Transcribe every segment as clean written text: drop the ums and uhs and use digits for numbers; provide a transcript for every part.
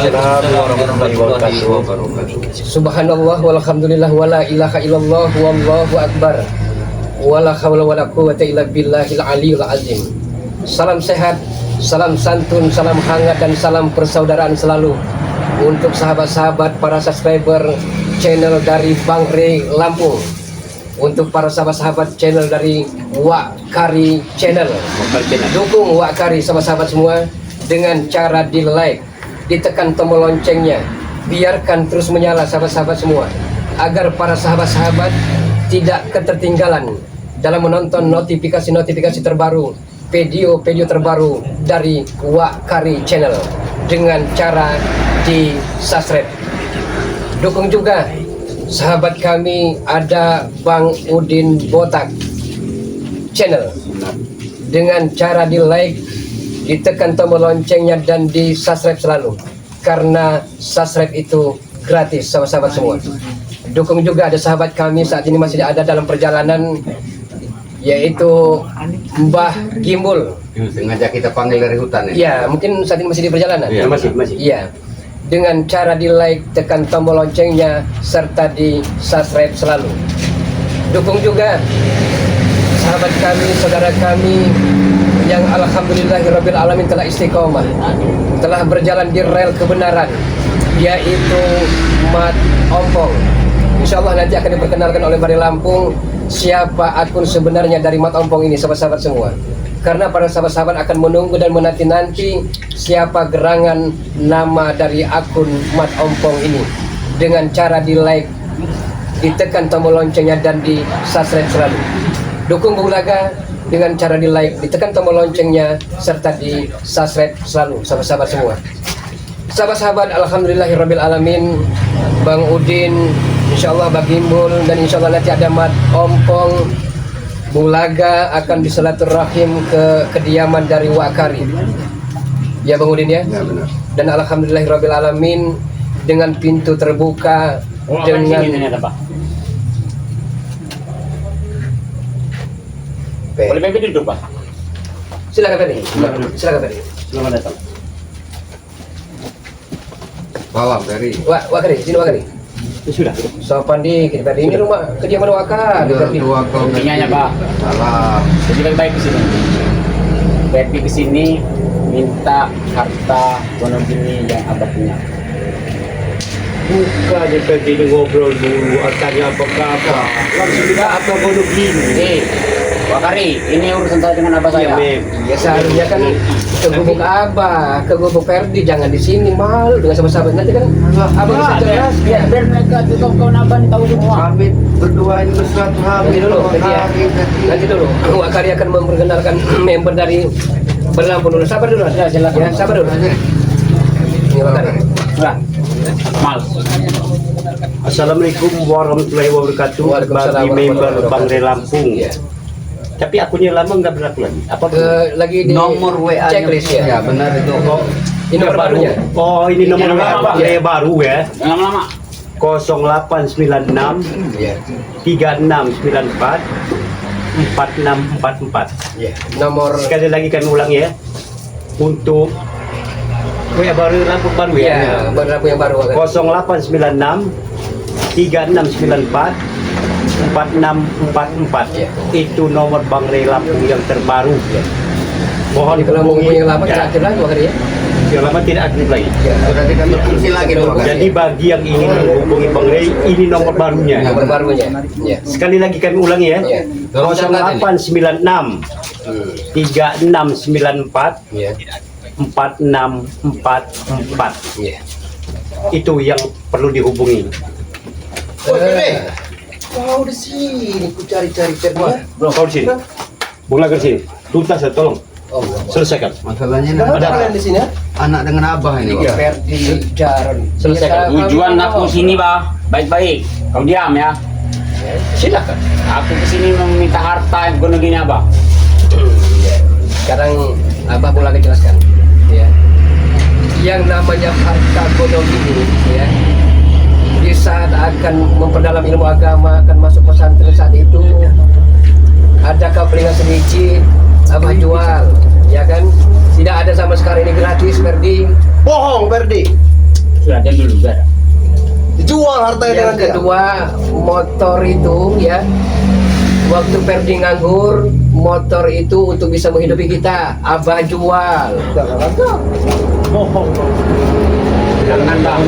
Waalaikumsalam warahmatullahi wabarakatuh. Subhanallah walhamdulillah wala ilaha illallah wallahu akbar. Wala haula wala quwwata illa billahil aliyul azim. Salam sehat, salam santun, salam hangat dan salam persaudaraan selalu untuk sahabat-sahabat para subscriber channel dari Bang Rey Lampung. Untuk para sahabat-sahabat channel dari Wak Kari Channel. Dukung Wak Kari sahabat-sahabat semua dengan cara di like, ditekan tombol loncengnya, biarkan terus menyala sahabat-sahabat semua, agar para sahabat-sahabat tidak ketertinggalan dalam menonton notifikasi-notifikasi terbaru, video-video terbaru dari Wak Kari Channel dengan cara di subscribe. Dukung juga sahabat kami ada Bang Udin Botak Channel dengan cara di like, ditekan tombol loncengnya dan di subscribe selalu, karena subscribe itu gratis sahabat-sahabat semua. Dukung juga ada sahabat kami saat ini masih ada dalam perjalanan, yaitu Mbah Gimbul. Sengaja kita panggil dari hutan ya? Ya, mungkin saat ini masih di perjalanan. Iya, masih. Iya. Dengan cara di like, tekan tombol loncengnya serta di subscribe selalu. Dukung juga sahabat kami, saudara kami yang alhamdulillahirabbil alamin telah istiqomah, telah berjalan di rel kebenaran, yaitu Mat Ompong. Insyaallah nanti akan diperkenalkan oleh Bari Lampung siapa akun sebenarnya dari Mat Ompong ini sahabat-sahabat semua. Karena para sahabat-sahabat akan menunggu dan menanti-nanti siapa gerangan nama dari akun Mat Ompong ini. Dengan cara di like, ditekan tombol loncengnya dan di subscribe selalu. Dukung Bung Laga dengan cara di like, ditekan tombol loncengnya serta di subscribe selalu sahabat-sahabat semua. Sahabat-sahabat alhamdulillahirabbil alamin, Bang Udin, insyaallah Bang Gimbul, dan insyaallah nanti ada Mat Ompong, Bung Laga akan bersilaturahim ke kediaman dari Wak Kari. Ya Bang Udin ya? Ya benar. Dan alhamdulillahirabbil alamin dengan pintu terbuka dengan Boleh main duduk, Pak. Silakan Ferdi. Silakan Ferdi. Selamat datang. Salam dari. Wak Kari, sini Wak Kari. Sudah. Sopan dikit Ferdi. Ini rumah kediaman Wak Kari. Ferdi. Dua kau. Intinya, Pak. Salam. Jadi lebih baik ke sini. Baik ke sini minta harta Wonogiri yang Abah punya. Bukannya tadi ngobrol dulu, tanya apa-apa. Langsung kita apa Wonogiri? Wak Kari, ini urusan saya dengan Abah saya. Ya seharusnya kan ke gubuk Abah, ke gubuk Ferdi, jangan di sini malu dengan sahabat-sahabat. Nanti kan Abah bisa jelas. Biar mereka tuh kawan Abah tahu semua. Kami berdua ini bersuatu Nanti hari. dulu, Ferdi ya. Nanti dulu. Wak Kari akan memperkenalkan member dari Berlampung dulu. Sabar dulu. Ya, sabar dulu. Ini Wak Kari. Sudah. Mal. Assalamualaikum warahmatullahi wabarakatuh. Waalaikumsalam Bagi member warahmatullahi Bang Rey Lampung. Iya. Tapi akunnya lama nggak berlaku lagi. Apa? Lagi di Nomor WA checklist ya. Ya benar itu. Ini nomor barunya. Oh, ini nomor Yang WA lama, Bang Rey baru ya. Yang lama-lama. 0896 Iya. 3694 4644. Iya. Nomor Sekali lagi kami ulang ya. Untuk WA baru Lampung baru ya. ya, Berlampung yang baru Wak Kari. 0896 3694 4644. Ya. Itu nomor Bang Rey Lampung yang terbaru. Mohon Jadi kalau mau hubungi yang lama kita aktif lagi Wak Kari ya. yang lama tidak aktif lagi. Ya. Sudah tidak berfungsi lagi dong. Jadi bagi yang ingin menghubungi Bang Rey, ini nomor barunya. Nomor barunya. Ya. Sekali lagi kami ulangi ya. Ya. 0896 3694 Ya. 4644. Ya. Itu yang perlu dihubungi. Kau di sini, ku cari-cari Ferdi. Bro, kau di sini. Bung Lagar sini. Tuntas ya, tolong. Oh, Selesaikan. Masalahnya ada ada kalian di sini ya? anak dengan abah ini. Iya. Pak. Ferdi Jaron. Selesaikan. Tujuan aku sini, Bah. Baik-baik. Kau diam ya. Silakan. Aku kesini meminta harta yang Wonogiri Abah. Ya. Sekarang Abah boleh jelaskan. Ya. Yang namanya harta Wonogiri ya. Di saat akan memperdalam ilmu agama, akan masuk pesantren saat itu, ada kapelingan sedikit Abah jual, ya kan? Tidak ada sama sekali, ini gratis Ferdi. Bohong Ferdi. sudah ada dulu gak ada. Dijual hartanya dengan Yang dia. kedua, motor itu ya, waktu Perdi nganggur, motor itu untuk bisa menghidupi kita, Abah jual. Bohong. Jangan Bang.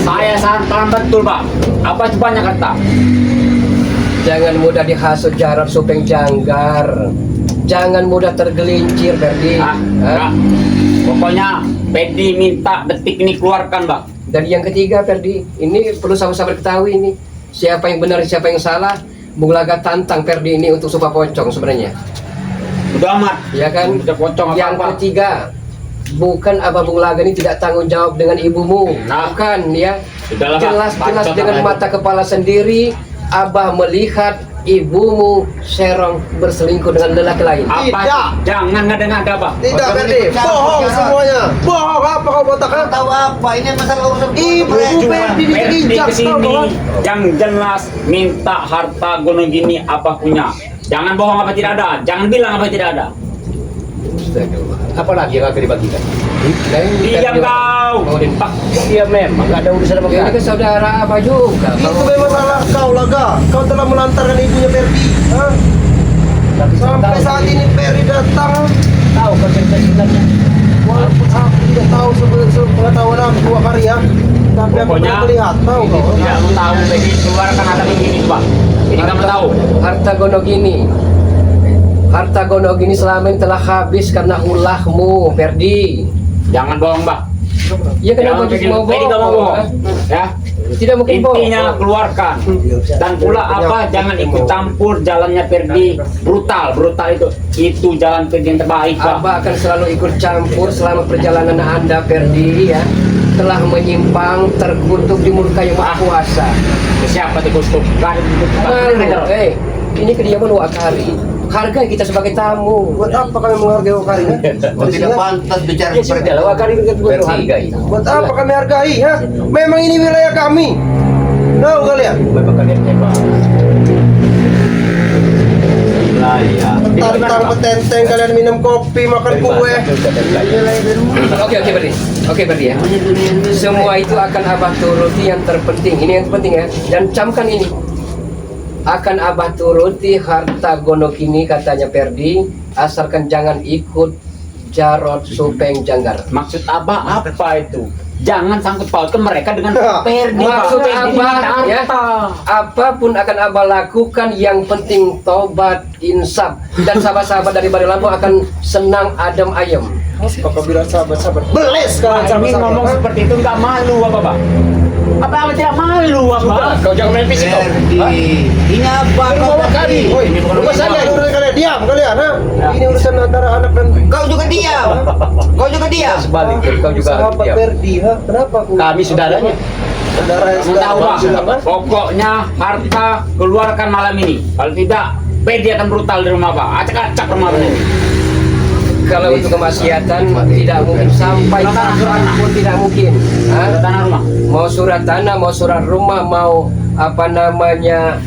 Saya sangat paham betul Bang. Apa itu banyak kata? Jangan mudah dihasut Jarod Supeng Janggar. Jangan mudah tergelincir, Perdi. Enggak. Pokoknya Pedi minta detik ini keluarkan Bang. Dan yang ketiga, Perdi, ini perlu sama-sama ketahui ini. Siapa yang benar, siapa yang salah. Bung Laga tantang Perdi ini untuk Supa Pocong sebenarnya. Udah amat. Ya kan? Udah pocong Yang apa-apa. ketiga, bukan Abah Bung Laga ini tidak tanggung jawab dengan ibumu. Nah. Bukan ya. Sudahlah, Pak. Jelas-jelas Bacot dengan aja. mata kepala sendiri, Abah melihat ibumu Serong berselingkuh dengan lelaki lain. Apa? Tidak. Jangan ngada-ngada Bang. Tidak, Ferdi. Bohong semuanya. Bohong apa kau botak? Kau tahu apa? Ini masalah urusan Ibu Ferdi Ferdi diinjak kesini tau, yang jelas minta harta Gonogini apa punya. Jangan bohong apa tidak ada. Jangan bilang apa tidak ada. Apalagi yang akan dibagikan? Diam kau. Mau dimpak. Dia memang nggak ada urusan apa Ini kan saudara Abah juga. Itu memang salah kau, Laga. Kau telah melantarkan ibunya Ferdi. Hah? Sampai saat ini Ferdi datang, tahu kau cerita sebenarnya. walaupun aku tidak tahu sepengetahuan aku dua karya, tapi aku Pokoknya pernah melihat, tahu kau. tidak mau tahu lagi keluarkan harta begini Pak. Ini kamu tahu. Harta Gonogini. Harta Gonogini selama ini telah habis karena ulahmu, Ferdi. Jangan bohong Pak. Ya kenapa Jangan mau Ini nggak mau bohong. bohong? Ya. Tidak mungkin bohong. Intinya keluarkan. Dan pula apa? Jangan ikut campur jalannya Ferdi. Brutal itu jalan Ferdi yang terbaik Pak. Abah akan selalu ikut campur selama perjalanan Anda, Ferdi ya. Telah menyimpang, terkutuk di muka yang maha kuasa. Siapa dikustuk? Gak ada Malu, ini kediaman Wakari. Hargai kita sebagai tamu. Buat apa kami menghargai Wakari? Kau tidak pantas bicara Ya seperti sudah, itu. Wakari kita perlu hargai. Buat apa kami hargai? Ha? Memang ini wilayah kami. Tahu kalian? Memang kalian hebat. Tantang petenteng kalian minum kopi, makan kue. Oke, Berdi ya. Semua itu akan Abah turuti yang terpenting. Ini yang terpenting ya. Dan camkan ini. Akan Abah turuti harta Gonogini katanya Perdi, asalkan jangan ikut Jarod Supeng Janggar. Maksud Abah apa itu? Jangan sangkut pautkan mereka dengan Ferdi. Maksud Ferdi Abah minta ya, harta. apapun akan Abah lakukan, yang penting tobat, insaf, dan sahabat-sahabat dari Bari Lampung akan senang adem ayem. Apa kau bilang sahabat-sahabat? Beles kalian Ini ngomong sahabat-sahabat. seperti itu nggak malu apa Pak? Apa tidak malu apa? Kau jangan main fisik kau. Ferdi, ini apa kau tadi? Woi, Ini bukan rumah urusan saya kau. urusan kalian. Diam kalian, ha? Ya. Ini urusan antara anak dan Kau juga diam. Kau juga diam. Sebaliknya kau juga sahabat diam. Ferdi, ha? Kenapa aku? Kami saudaranya. Saudara yang Kamu tahu sudah Pak? Pokoknya harta keluarkan malam ini. Kalau tidak, Ferdi akan brutal di rumah Pak. Acak-acak rumah ini. Kalau untuk kemaksiatan tidak mungkin, sampai tahan pun tidak mungkin. Ada tanah rumah. Mau surat tanah, mau surat rumah, mau apa namanya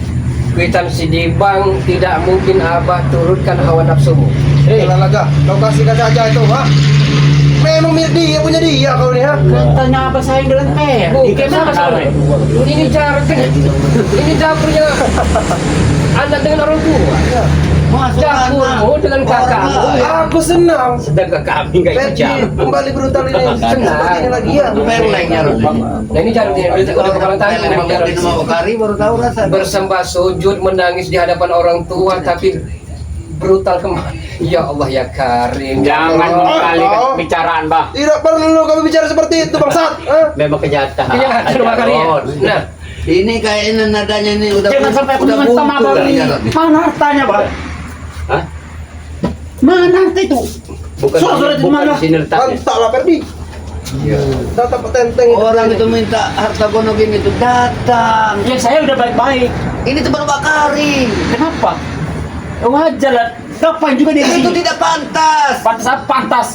kwitansi di bank, tidak mungkin Abah turutkan hawa nafsumu. Kalau Laga, kau kasihkan saja itu, ha? Memang milik dia, punya dia kau ni, ha? Tanya apa saya dengan Ferdi? Bukan sama sama. Ini ini dapurnya anak dengan orang tua. Dapurmu dengan kakakmu. Aku senang. Sedangkan kami nggak ikut Ferdi campur. kembali brutal ini. Seperti ini lagi, ya. Perlengnya Nah ini cara dia udah kepala tangan Perleng mau di rumah Wakari baru tahu rasa. bersembah sujud menangis di hadapan orang tua tapi brutal kemana? Ya Allah ya Karim. Jangan mengalihkan pembicaraan Pak. Tidak perlu kamu bicara seperti itu, bangsat. Ha? Memang kenyataan. Kenyataan rumah Karim. Nah, Ini kayaknya nadanya ini udah Jangan sampai aku udah dengan sama buntu Abang dah, ini. Jarod. Mana hartanya Pak? Hah? Mana harta itu? bukan Surat di bukan mana? di sini letaknya. Entahlah Ferdi. Datang petenteng itu. Orang itu minta harta Gonogini itu datang. Ya saya udah baik-baik. Ini tuh baru Wakari. Kenapa? Wajar lah. Ngapain juga dia di Itu sini? tidak pantas. Pantas apa? Pantas.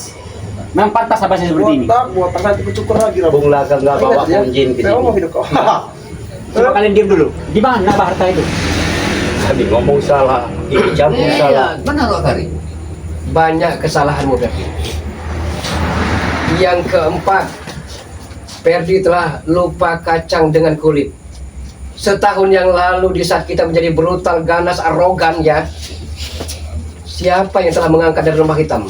Memang pantas apa saya seperti ini? Buat nanti kucukur lagi lah. Bung Laga nggak bawa Ingat ya, kunjin ke saya mau sini. hidup kau. Coba kalian diam dulu. Di mana Pak harta itu? Kami ngomong salah, dicampur salah. Benar Wakari. Banyak kesalahanmu Ferdi. Yang keempat, Ferdi telah lupa kacang dengan kulit. Setahun yang lalu di saat kita menjadi brutal, ganas, arogan ya, siapa yang telah mengangkat dari rumah hitam?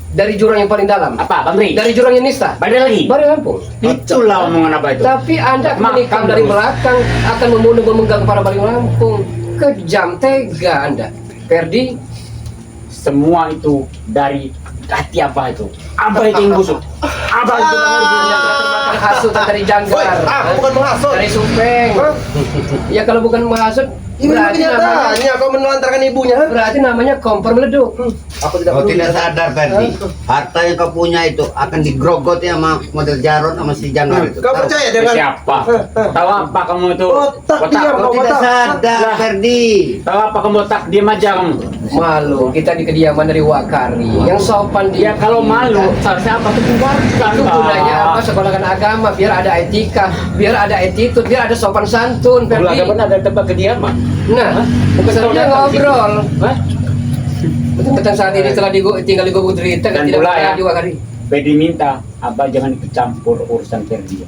Dari jurang yang paling dalam. Apa, Bang Ri? Dari jurang yang nista. Balik lagi. Bari Lampung. Itulah omongan apa itu. Tapi Anda Makan menikam dari terus. belakang, akan membunuh memenggang para Bali Lampung. Kejam, tega Anda. Ferdi, Semua itu dari hati apa itu? Apa itu yang busuk? Apa itu? hasutan dari Woi, Janggar. aku bukan menghasut. Dari Supeng. Hah? Ya kalau bukan menghasut, Ini berarti namanya, kenyataannya kau menelantarkan ibunya. berarti namanya kompor meleduk. Aku tidak Kau perlu. tidak sadar Ferdi, harta yang kau punya itu akan digrogoti sama model Jarod sama si Janggar itu. Kau Tahu? percaya dengan Siapa? Tahu apa kamu itu? Otak dia, Kau tidak Otak. sadar Lah. Ferdi. Tahu apa kamu tak diam aja kamu? Malu, kita di kediaman dari Wakari. Yang sopan Ya kalau malu, seharusnya apa itu keluarkan? itu gunanya apa? Sekolahkan agama, biar ada etika, biar ada attitude, biar ada sopan santun. Ferdi. ada tempat kediaman. Nah, Bukan saja datang ngobrol. Hah? Tentang saat ini telah tinggal di Gubuk Derita, Dan tidak pula pernah ya. di Wakari. Ferdi minta Abah jangan ikut campur urusan Ferdi.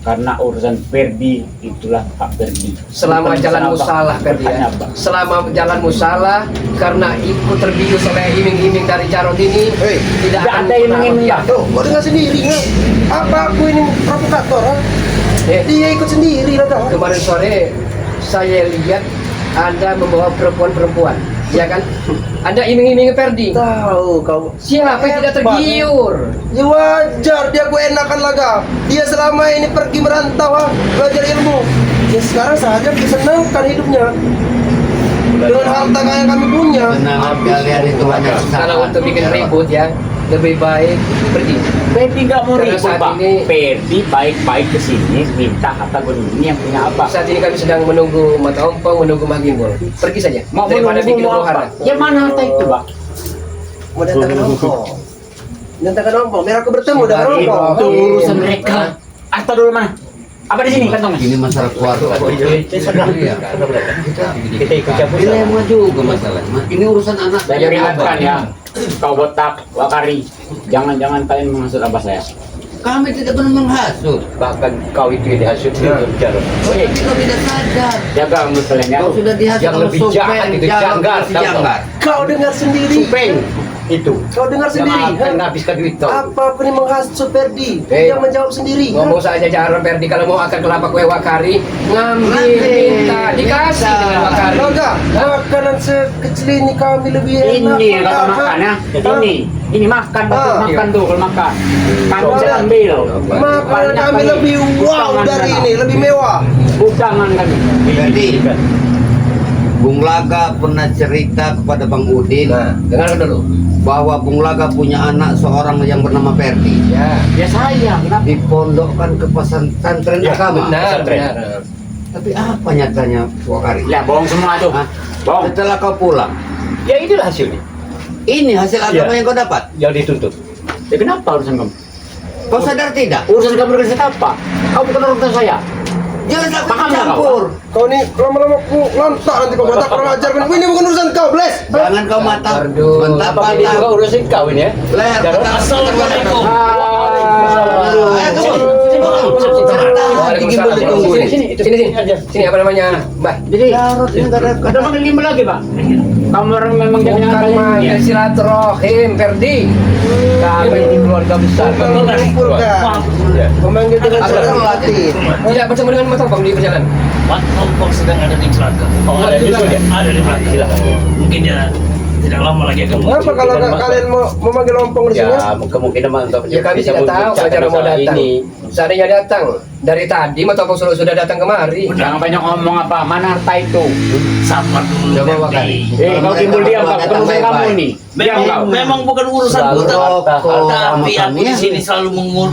Karena urusan Ferdi itulah hak Ferdi. Selama Bukan jalanmu urusan Abah. salah, Ferdi Bukannya ya. Abah. Selama jalanmu salah, karena ikut terbius oleh iming-iming dari Jarod ini, Hei, tidak tidak akan ada iming-iming pernah- ya. Tuh, kau dengar sendiri nggak? Apa aku ini provokator? Ha? Eh, Dia ikut sendiri lah dah. kemarin sore saya lihat Anda membawa perempuan-perempuan, ya kan? Anda iming-iming Ferdi. Tahu kau. Siapa yang tidak Hebat. tergiur? Ya wajar dia gue enakan laga. Dia selama ini pergi merantau belajar ilmu. Ya sekarang saja disenangkan hidupnya dengan harta yang kami punya. Benar kalian itu banyak Kalau untuk bikin ribut ya, lebih baik pergi. Ferdi nggak mau Karena ribut, saat Pak. ini- Ferdi baik-baik ke sini minta harta gunung ini yang punya apa? Saat ini kami sedang menunggu Mata Ompong, menunggu Mak Gimbol. Pergi saja, Mau daripada menunggu bikin mau huru-hara. apa? Ya mana harta itu, Pak? Mau datangkan ompong. Datangkan ompong. Biar aku bertemu dengan Itu ompong. Itu urusan mereka. Harta dulu mana? Apa di sini kantongnya? Ini masalah keluarga. Iya. Kita ikut campur. Dilema juga masalah. Ini urusan anak Saya peringatkan ya, kau botak, Wakari, jangan-jangan kalian menghasut abah saya. Kami tidak pernah menghasut. Bahkan kau itu yang dihasut Jarod. Tapi kau tidak sadar. Jaga mulut kalian ya. Kau sudah dihasut Yang sama lebih Supeng, jahat itu Jarod, Janggar, si tahu Janggar. Kau dengar sendiri. Supeng itu. Kau dengar Yang sendiri. akan ha? menghabiskan duit kau. Apa aku ini menghasut Ferdi? Hei. Dia menjawab sendiri. ha? Ngomong saja Jarod Ferdi kalau mau akan kelapa kue Wakari, ngambil, Ngambil, minta, dikasih minta. dengan Wakari. Laga, makanan sekecil ini kami lebih enak. Ini yang kata Ha? makan ya. Ini makan, betul Ah. makan tuh kalau makan. Kamu Boleh. bisa ambil. Makanan kami Banyak lebih kali. wow Bukangan dari kami. ini, lebih mewah. Bukangan kami. Jadi, Bung Laga pernah cerita kepada Bang Udin Nah, dengar dulu. bahwa Bung Laga punya anak seorang yang bernama Ferdi. Ya, Ya saya, kenapa? Dipondokkan ke pesantren Ya, agama. benar, benar. Tapi apa nyatanya Wakari? Ya bohong semua tuh. Hah? Bohong. Setelah kau pulang, Ya inilah hasilnya ini hasil agama Ya. yang kau dapat. yang dituntut. Ya kenapa urusan kamu? Kau sadar tidak? Urusan kamu dengan saya apa? Kau bukan urusan saya. Jangan sampai Paham nggak kau? campur. Kau ini lama-lama ku lantak nanti kau botak kurang ajar. Ini bukan urusan kau, Bles. Jangan kau mata Pardon. mentap Apa ini juga urusin kau ini ya? leher. Jarod. Assalamualaikum. Waalaikumsalam. Sini apa namanya, Mbak? Jadi, Jarod ini nggak ada ada manggil lima lagi, Pak. Kamu orang memang jangan Bukan kalian. manggil silaturahim, Ferdi. Kami ini keluarga besar. Kumpul kan. Memanggil dengan cara hati. Tidak bertemu dengan Mata Ompong di perjalanan. Mat Ompong sedang ada di Celaka. Oh, ada di situ ya? Ada di belakang. Mungkin dia tidak lama lagi akan Kenapa kalau kalian mau memanggil ompong di sini? Ya, kemungkinan mantap. Ya kami tidak tahu cara mau datang. Seandainya datang dari tadi, Mata Ompong sudah datang kemari. Jangan banyak ngomong apa. Mana harta itu? sabar dulu. Coba Ferdi. Kau timbul diam, Pak. Bukan urusan kamu nih. Diam kau. Memang bukan urusan Selalu kita. rokok Tapi sama aku kami di ya. sini selalu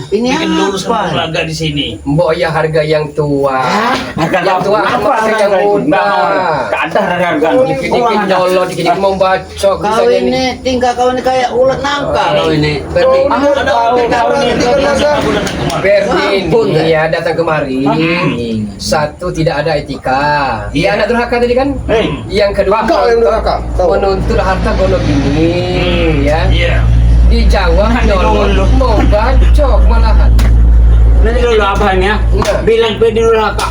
Ini bikin apa? lurus olahraga di sini. Mbok ya harga yang tua. Harga Yang tua apa sama harga yang muda. Gak ada harga. Dikit-dikit nyolot, dikit-dikit membacok. Kau misalnya ini tingkah kau ini kayak ulat nangka kau ini. Ferdi, Ada orang yang tahu, nanti tahu, kenapa tahu. aku datang kemari. Ferdi Ampun, ini ya datang kemari. Satu, tidak ada etika. Dia anak durhaka tadi kan? Hei, Yang kedua, Kau yang durhaka. Tahu. menuntut harta gonok ini, ya. Iya. Dijawab Nanti nyolot, dulu. mau bacok malahan. Nanti dulu abang ya. Iya. Bilang pede dulu ke